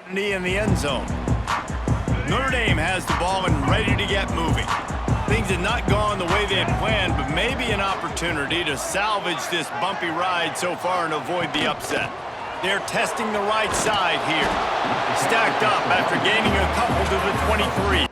in the end zone. Notre Dame has the ball and ready to get moving. Things had not gone the way they had planned, but maybe an opportunity to salvage this bumpy ride so far and avoid the upset. They're testing the right side here. Stacked up after gaining a couple to the 23.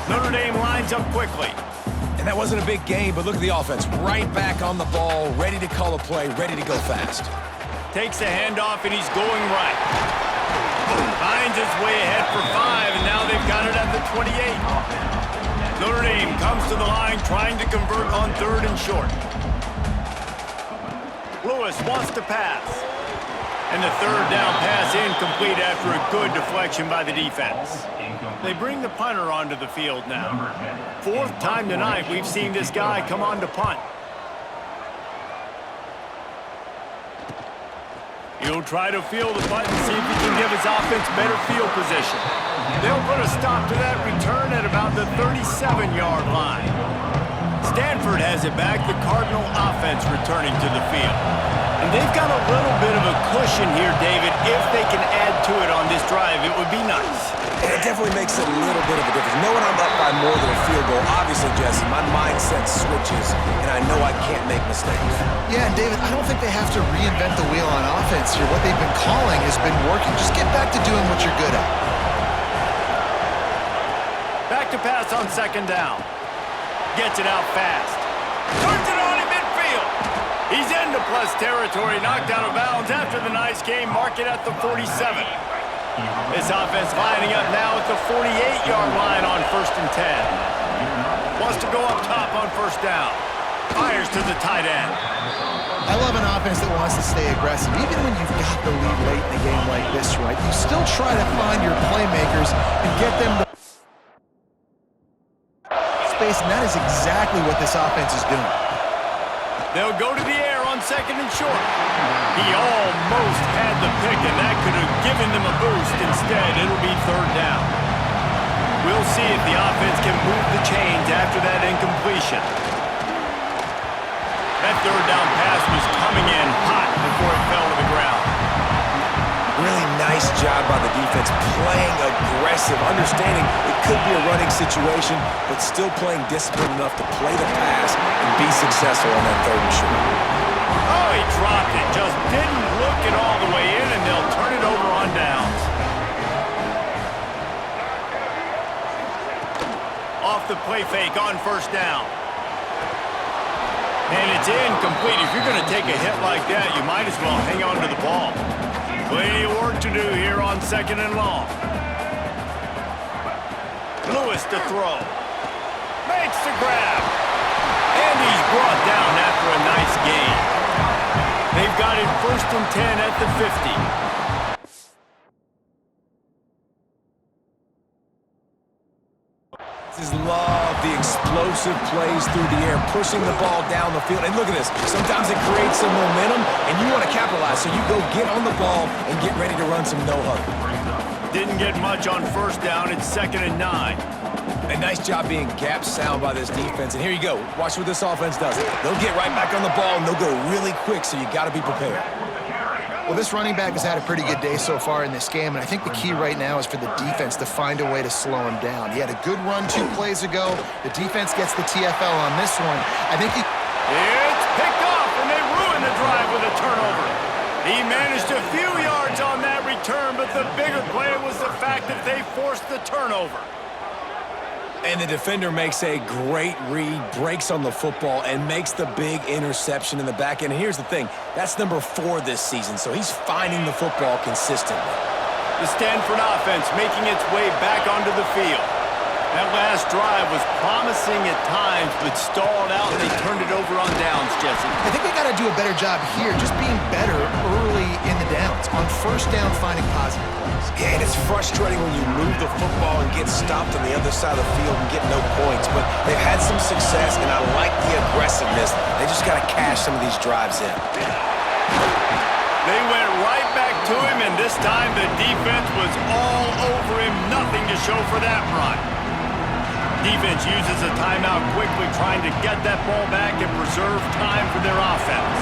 Notre Dame lines up quickly. And that wasn't a big game, but look at the offense. Right back on the ball, ready to call a play, ready to go fast. Takes the handoff, and he's going right. Finds his way ahead for 5, and now they've got it at the 28. Notre Dame comes to the line, trying to convert on 3rd and short. Lewis wants to pass. And the 3rd down pass incomplete after a good deflection by the defense. They bring the punter onto the field now. 4th time tonight we've seen this guy come on to punt. He'll try to field the punt and see if he can give his offense better field position. They'll put a stop to that return at about the 37-yard line. Stanford has it back, the Cardinal offense returning to the field. And they've got a little bit of a cushion here, David. If they can add to it on this drive, it would be nice. And it definitely makes a little bit of a difference. Knowing I'm up by more than a field goal, obviously, Jesse, my mindset switches, and I know I can't make mistakes. Yeah, and David, I don't think they have to reinvent the wheel on offense here. What they've been calling has been working. Just get back to doing what you're good at. Back to pass on 2nd down. Gets it out fast. Turns it on in midfield. He's into plus territory, knocked out of bounds after the nice game. Mark it at the 47. This offense lining up now at the 48-yard line on 1st and 10. Wants to go up top on 1st down. Fires to the tight end. I love an offense that wants to stay aggressive. Even when you've got the lead late in a game like this, right, you still try to find your playmakers and get them the space, and that is exactly what this offense is doing. They'll go to the air on 2nd and short. He almost had the pick, and that could have given them a boost. Instead, it'll be 3rd down. We'll see if the offense can move the chains after that incompletion. That 3rd down pass was coming in hot before it fell to the ground. Really nice job by the defense, playing aggressive, understanding it could be a running situation, but still playing disciplined enough to play the pass and be successful on that 3rd and short. Oh, he dropped it. Just didn't look it all the way in, and they'll turn it over on downs. Off the play fake on 1st down. And it's incomplete. If you're going to take a hit like that, you might as well hang on to the ball. Plenty of work to do here on 2nd and long. Lewis to throw. Makes the grab. And he's brought down after a nice gain. They've got it 1st and 10 at the 50. Love the explosive plays through the air, pushing the ball down the field. And look at this. Sometimes it creates some momentum, and you want to capitalize. So you go get on the ball and get ready to run some no-huddle. Didn't get much on 1st down. It's 2nd and 9. A nice job being gap sound by this defense. And here you go. Watch what this offense does. They'll get right back on the ball, and they'll go really quick, so you got to be prepared. Well, this running back has had a pretty good day so far in this game, and I think the key right now is for the defense to find a way to slow him down. He had a good run 2 plays ago. The defense gets the TFL on this one. I think he... It's picked off, and they ruin the drive with a turnover. He managed a few yards on that return, but the bigger play was the fact that they forced the turnover. And the defender makes a great read, breaks on the football, and makes the big interception in the back end. And here's the thing, that's number 4 this season, so he's finding the football consistently. The Stanford offense making its way back onto the field. That last drive was promising at times, but stalled out, and they turned it over on downs, Jesse. I think they got to do a better job here, just being better early in the downs. On first down, finding positive plays. Yeah, and it's frustrating when you move the football and get stopped on the other side of the field and get no points. But they've had some success, and I like the aggressiveness. They just got to cash some of these drives in. They went right back to him, and this time the defense was all over him. Nothing to show for that run. Defense uses a timeout quickly, trying to get that ball back and preserve time for their offense.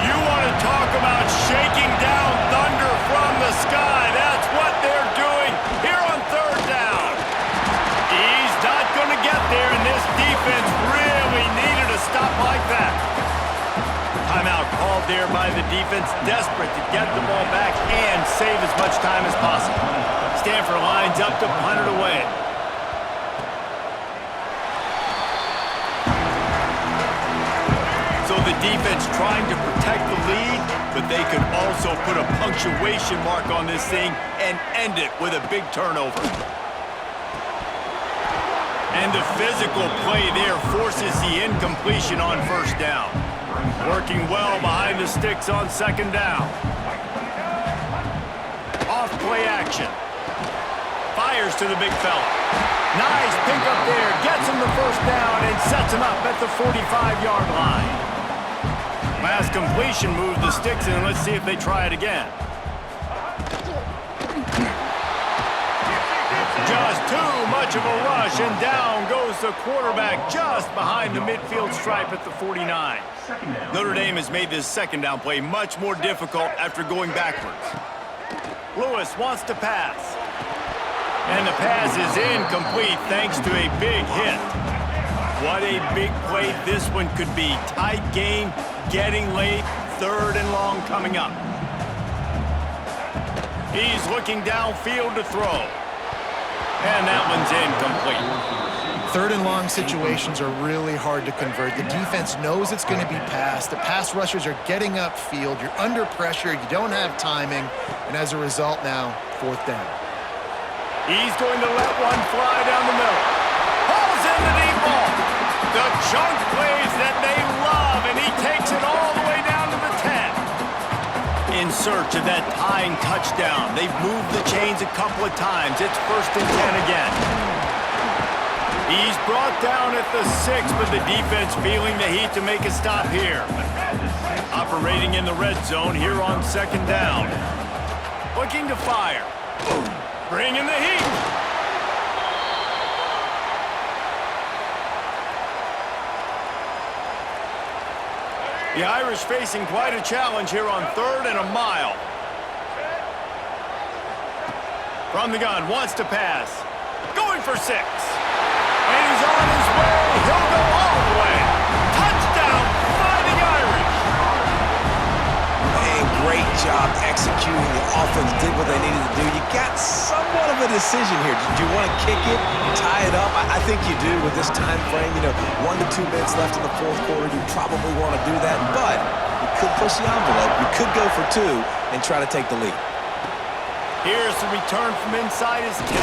You want to talk about shaking down thunder from the sky. That's what they're doing here on third down. He's not going to get there, and this defense really needed a stop like that. Timeout called there by the defense, desperate to get the ball back and save as much time as possible. Stanford lines up to punt it away. So the defense trying to protect the lead, but they could also put a punctuation mark on this thing and end it with a big turnover. And the physical play there forces the incompletion on first down. Working well behind the sticks on second down. Off play action. Fires to the big fella. Nice pickup there. Gets him the first down and sets him up at the 45-yard line. Last completion moved the sticks in. Let's see if they try it again. Just too much of a rush, and down goes the quarterback just behind the midfield stripe at the 49. Notre Dame has made this second down play much more difficult after going backwards. Lewis wants to pass. And the pass is incomplete thanks to a big hit. What a big play this one could be. Tight game, getting late, third and long coming up. He's looking downfield to throw. And that one's incomplete. Third and long situations are really hard to convert. The defense knows it's going to be passed. The pass rushers are getting upfield. You're under pressure. You don't have timing. And as a result now, fourth down. He's going to let one fly down the middle. Hauls in the deep ball. The chunk plays that they love, and he takes it all the way down to the 10. In search of that tying touchdown. They've moved the chains a couple of times. It's first and 10 again. He's brought down at the 6, but the defense feeling the heat to make a stop here. Operating in the red zone here on second down. Looking to fire. Bringing the heat. The Irish facing quite a challenge here on third and a mile. From the gun, wants to pass. Going for 6. And he's on his way. He'll go all the way. Touchdown, Fighting Irish. And great job executing. The offense did what they needed to do. You got somewhat of a decision here. Do you want to kick it, tie it up? I think you do with this time frame. 1 to 2 minutes left in the fourth quarter. You probably want to do that, but you could push the envelope. You could go for 2 and try to take the lead. Here's the return from inside his 10.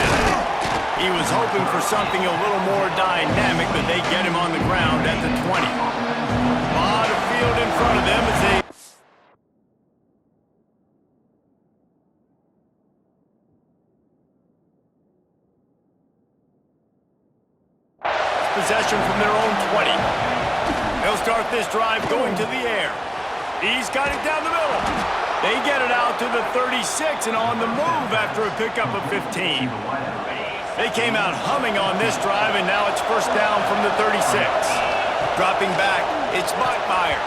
He was hoping for something a little more dynamic, but they get him on the ground at the 20. A lot of field in front of them as they... Possession from their own 20. They'll start this drive going to the air. He's got it down the middle. They get it out to the 36 and on the move after a pickup of 15. They came out humming on this drive, and now it's first down from the 36. Dropping back, it's Bachmeier.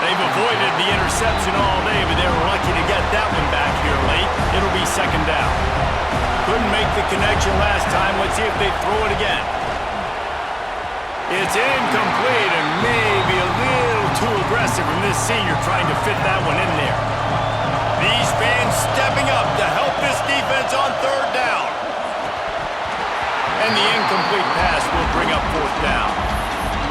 They've avoided the interception all day, but they were lucky to get that one back here late. It'll be second down. Couldn't make the connection last time. Let's see if they throw it again. It's incomplete and maybe a little too aggressive from this senior trying to fit that one in there. These fans stepping up to help this defense on third down. And the incomplete pass will bring up fourth down.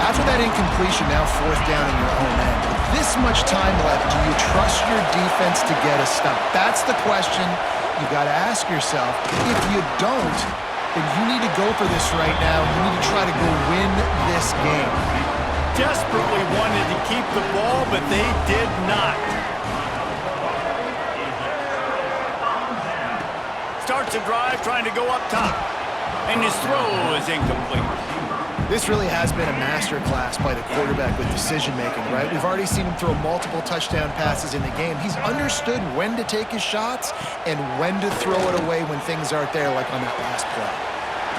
After that incompletion, now fourth down in your own end. With this much time left, do you trust your defense to get a stop? That's the question. you got to ask yourself, if you don't, then you need to go for this right now. You need to try to go win this game. Desperately wanted to keep the ball, but they did not. Starts a drive trying to go up top, and his throw is incomplete. This really has been a masterclass by the quarterback with decision-making, right? We've already seen him throw multiple touchdown passes in the game. He's understood when to take his shots and when to throw it away when things aren't there, like on that last play.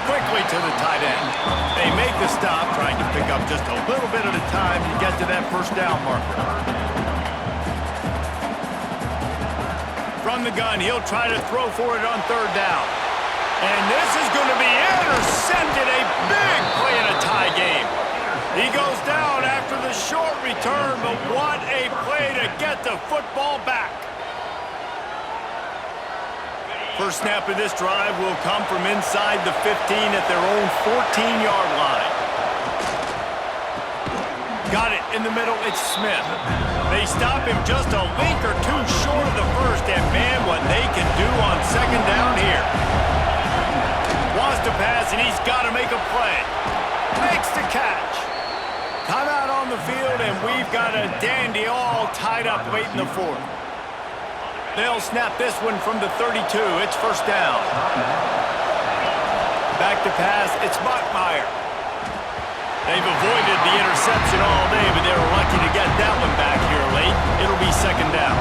Quickly to the tight end. They make the stop, trying to pick up just a little bit at a time to get to that first down marker. From the gun, he'll try to throw for it on third down. And this is going to be intercepted. A big play in a tie game. He goes down after the short return, but what a play to get the football back. First snap of this drive will come from inside the 15 at their own 14-yard line. Got it in the middle, it's Smith. They stop him just a link or two short of the first, and man, what they can do on second down here. Wants to pass, and he's got to make a play. Makes the catch. Timeout on the field, and we've got a dandy all tied up late in the fourth. They'll snap this one from the 32. It's first down. Back to pass. It's Bachmeier. They've avoided the interception all day, but they were lucky to get that one back here late. It'll be second down.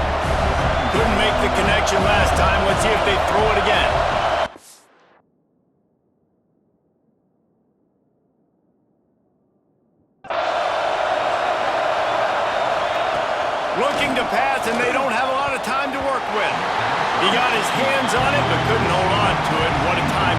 Couldn't make the connection last time. Let's see if they throw it again. Looking to pass, and they don't have a lot of time to work with. He got his hands on it, but couldn't hold on to it. What a time.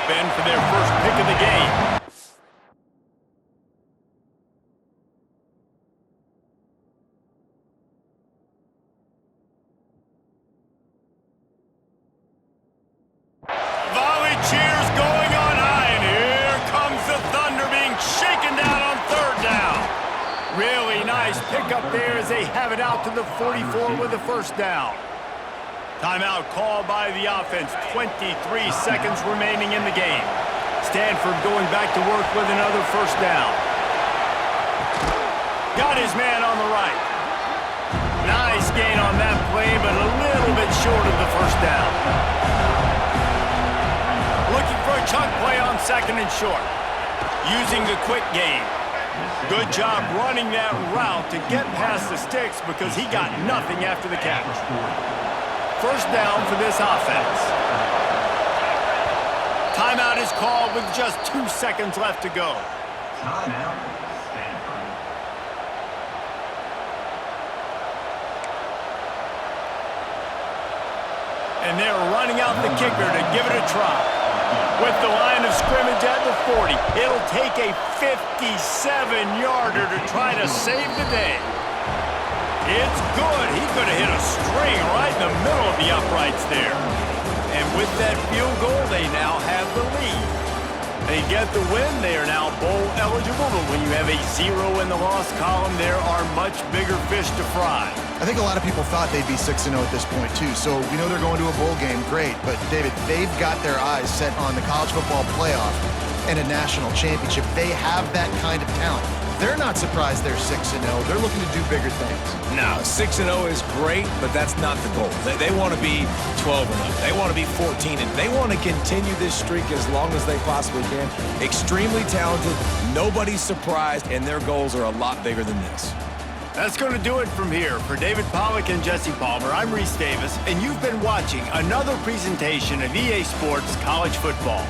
Ben for their first pick of the game. Volley cheers going on high, and here comes the Thunder being shaken down on third down. Really nice pickup there as they have it out to the 44 with the first down. Timeout called by the offense. 23 seconds remaining in the game. Stanford going back to work with another first down. Got his man on the right. Nice gain on that play, but a little bit short of the first down. Looking for a chunk play on second and short. Using the quick game. Good job running that route to get past the sticks because he got nothing after the catch. First down for this offense. Timeout is called with just 2 seconds left to go. Timeout, Stanford. And they're running out the kicker to give it a try. With the line of scrimmage at the 40, it'll take a 57-yarder to try to save the day. It's good. He could have hit a string right in the middle of the uprights there. And with that field goal, they now have the lead. They get the win. They are now bowl eligible, but when you have a 0 in the loss column, there are much bigger fish to fry. I think a lot of people thought they'd be 6-0 at this point, too. So we know they're going to a bowl game. Great. But, David, they've got their eyes set on the college football playoff and a national championship. They have that kind of talent. They're not surprised they're 6-0. They're looking to do bigger things. No, 6-0 is great, but that's not the goal. They want to be 12-0. They want to be 14, and they want to continue this streak as long as they possibly can. Extremely talented, nobody's surprised, and their goals are a lot bigger than this. That's going to do it from here. For David Pollack and Jesse Palmer, I'm Reese Davis, and you've been watching another presentation of EA Sports College Football.